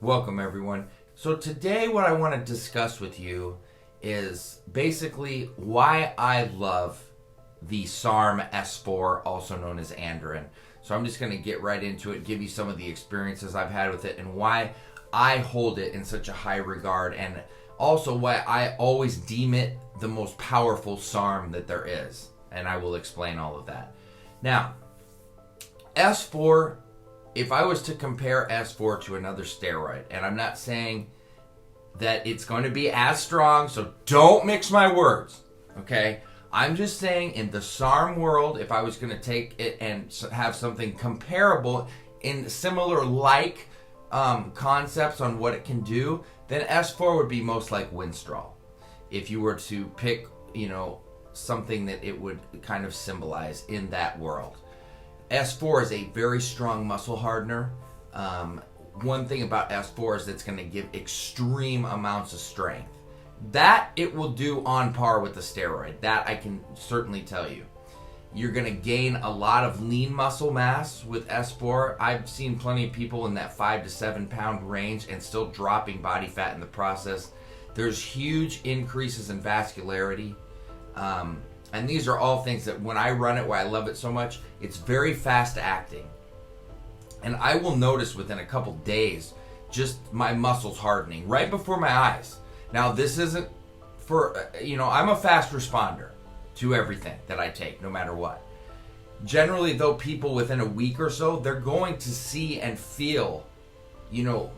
Welcome everyone. So today what I want to discuss with you is basically why I love the Sarm S4, also known as Andarine. So I'm just going to get right into it, give you some of the experiences I've had with it and why I hold it in such a high regard, and also why I always deem it the most powerful SARM that there is. And I will explain all of that. Now, S4, if I was to compare S4 to another steroid, and I'm not saying that it's going to be as strong, so don't mix my words, okay? I'm just saying in the SARM world, if I was going to take it and have something comparable in similar concepts on what it can do, then S4 would be most like Winstrol. If you were to pick, something that it would kind of symbolize in that world. S4 is a very strong muscle hardener. One thing about S4 is that it's going to give extreme amounts of strength. That it will do on par with the steroid. That I can certainly tell you. You're going to gain a lot of lean muscle mass with S4. I've seen plenty of people in that 5 to 7 pound range and still dropping body fat in the process. There's huge increases in vascularity. And these are all things that when I run it, why I love it so much, it's very fast acting. And I will notice within a couple days, just my muscles hardening right before my eyes. Now, this isn't for, I'm a fast responder to everything that I take, no matter what. Generally, though, people within a week or so, they're going to see and feel,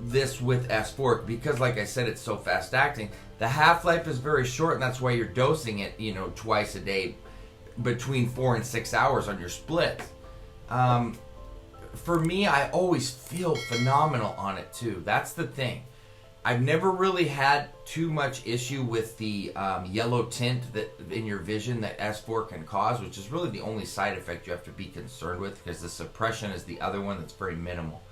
this with S4, because like I said, it's so fast acting. The half-life is very short, and that's why you're dosing it, twice a day, between 4 and 6 hours on your splits. For me, I always feel phenomenal on it too. That's the thing. I've never really had too much issue with the yellow tint that in your vision that S4 can cause, which is really the only side effect you have to be concerned with, because the suppression is the other one that's very minimal.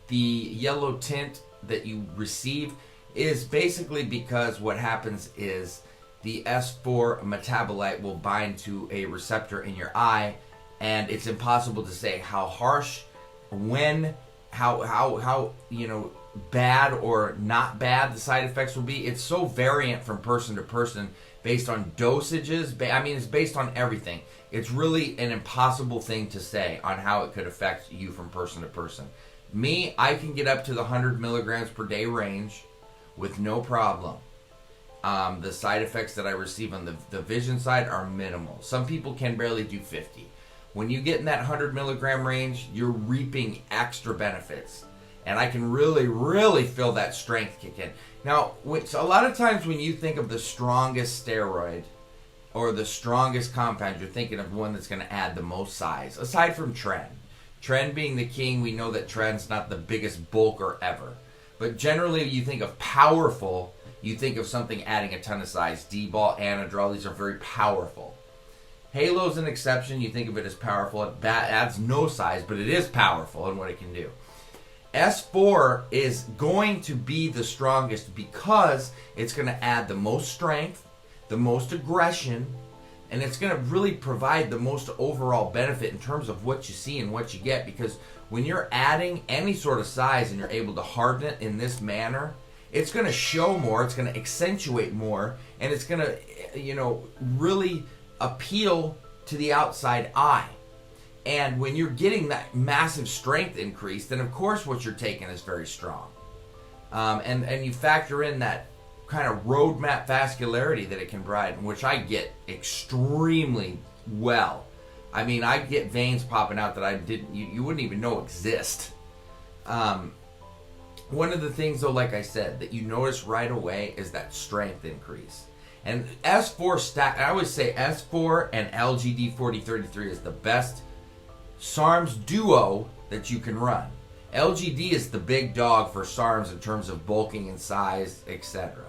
The yellow tint that you receive is basically because what happens is the S4 metabolite will bind to a receptor in your eye, and it's impossible to say how harsh, when, how bad or not bad the side effects will be. It's so variant from person to person based on dosages. It's based on everything. It's really an impossible thing to say on how it could affect you from person to person. Me, I can get up to the 100 milligrams per day range with no problem. The side effects that I receive on the vision side are minimal. Some people can barely do 50. When you get in that 100 milligram range, you're reaping extra benefits. And I can really, really feel that strength kick in. Now, a lot of times when you think of the strongest steroid or the strongest compound, you're thinking of one that's going to add the most size, aside from Tren. Tren being the king, we know that Tren's not the biggest bulker ever. But generally, you think of powerful, you think of something adding a ton of size. D-ball, Anadrol, these are very powerful. Halo's an exception. You think of it as powerful. It adds no size, but it is powerful in what it can do. S4 is going to be the strongest because it's going to add the most strength, the most aggression, and it's going to really provide the most overall benefit in terms of what you see and what you get. Because when you're adding any sort of size and you're able to harden it in this manner, it's going to show more, it's going to accentuate more, and it's going to, really appeal to the outside eye. And when you're getting that massive strength increase, then of course what you're taking is very strong. And you factor in that kind of roadmap vascularity that it can provide, which I get extremely well. I get veins popping out that you wouldn't even know exist. One of the things, though, like I said, that you notice right away is that strength increase. And S4 I always say S4 and LGD 4033 is the best SARMs duo that you can run. LGD is the big dog for SARMs in terms of bulking and size, etc.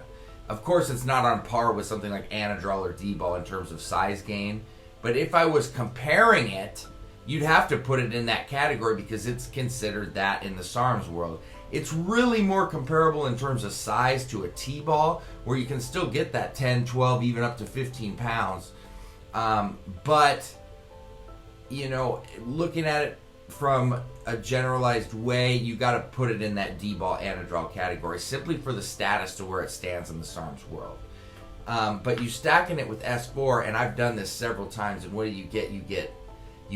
Of course, it's not on par with something like Anadrol or D-ball in terms of size gain. But if I was comparing it, you'd have to put it in that category because it's considered that in the SARMs world. It's really more comparable in terms of size to a T-ball, where you can still get that 10, 12, even up to 15 pounds. But, looking at it from a generalized way, you got to put it in that D-ball anadrol category, simply for the status to where it stands in the SARM's world. But you stacking it with S4, and I've done this several times, and what do you get? You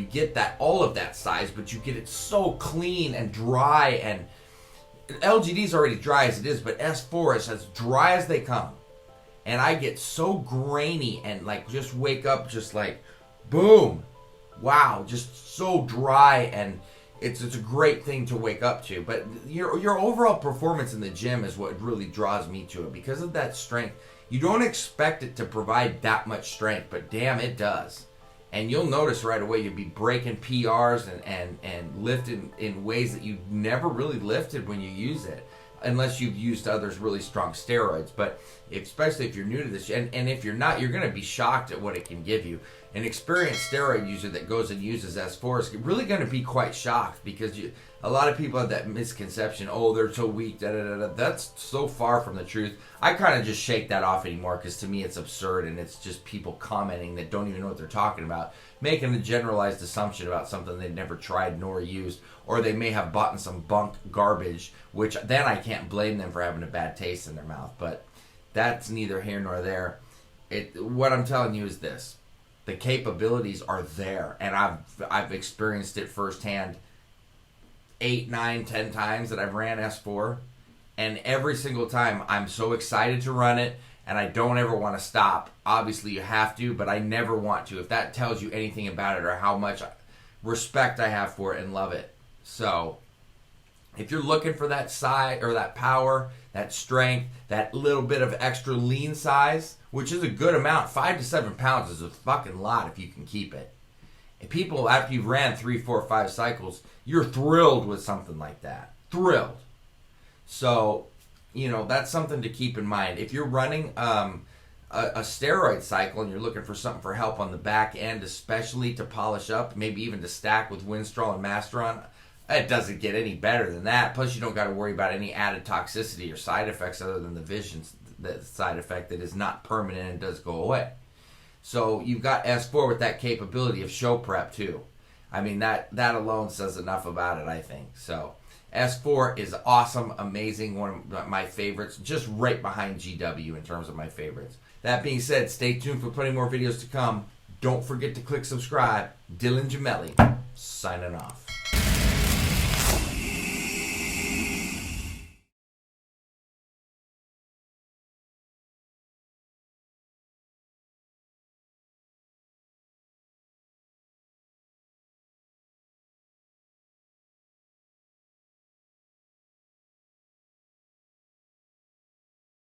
get that, all of that size, but you get it so clean and dry, and LGD's already dry as it is, but S4 is as dry as they come. And I get so grainy and like just wake up just like, boom, wow, just so dry, and it's a great thing to wake up to. But your overall performance in the gym is what really draws me to it, because of that strength. You don't expect it to provide that much strength, but damn, it does. And you'll notice right away you'll be breaking PRs and lifting in ways that you never really lifted when you use it, unless you've used others really strong steroids. But especially if you're new to this, and if you're not, you're going to be shocked at what it can give you. An experienced steroid user that goes and uses S4 is really going to be quite shocked, because a lot of people have that misconception, oh, they're so weak, da, da, da, da. That's so far from the truth. I kind of just shake that off anymore, because to me it's absurd, and it's just people commenting that don't even know what they're talking about, making a generalized assumption about something they've never tried nor used, or they may have bought in some bunk garbage, which then I can't blame them for having a bad taste in their mouth. But that's neither here nor there. What I'm telling you is this: the capabilities are there, and I've experienced it firsthand 8, 9, 10 times that I've ran S4, and every single time I'm so excited to run it, and I don't ever want to stop. Obviously you have to, but I never want to, if that tells you anything about it or how much respect I have for it and love it. So if you're looking for that size or that power, that strength, that little bit of extra lean size, which is a good amount, 5 to 7 pounds is a fucking lot if you can keep it. And people, after you've ran 3, 4, 5 cycles, you're thrilled with something like that. Thrilled. So, that's something to keep in mind. If you're running a steroid cycle and you're looking for something for help on the back end, especially to polish up, maybe even to stack with Winstrol and Masteron, it doesn't get any better than that. Plus, you don't got to worry about any added toxicity or side effects other than the side effect that is not permanent and does go away. So you've got S4 with that capability of show prep too. I mean, that alone says enough about it, I think. So S4 is awesome, amazing, one of my favorites, just right behind GW in terms of my favorites. That being said, stay tuned for plenty more videos to come. Don't forget to click subscribe. Dylan Gemelli, signing off.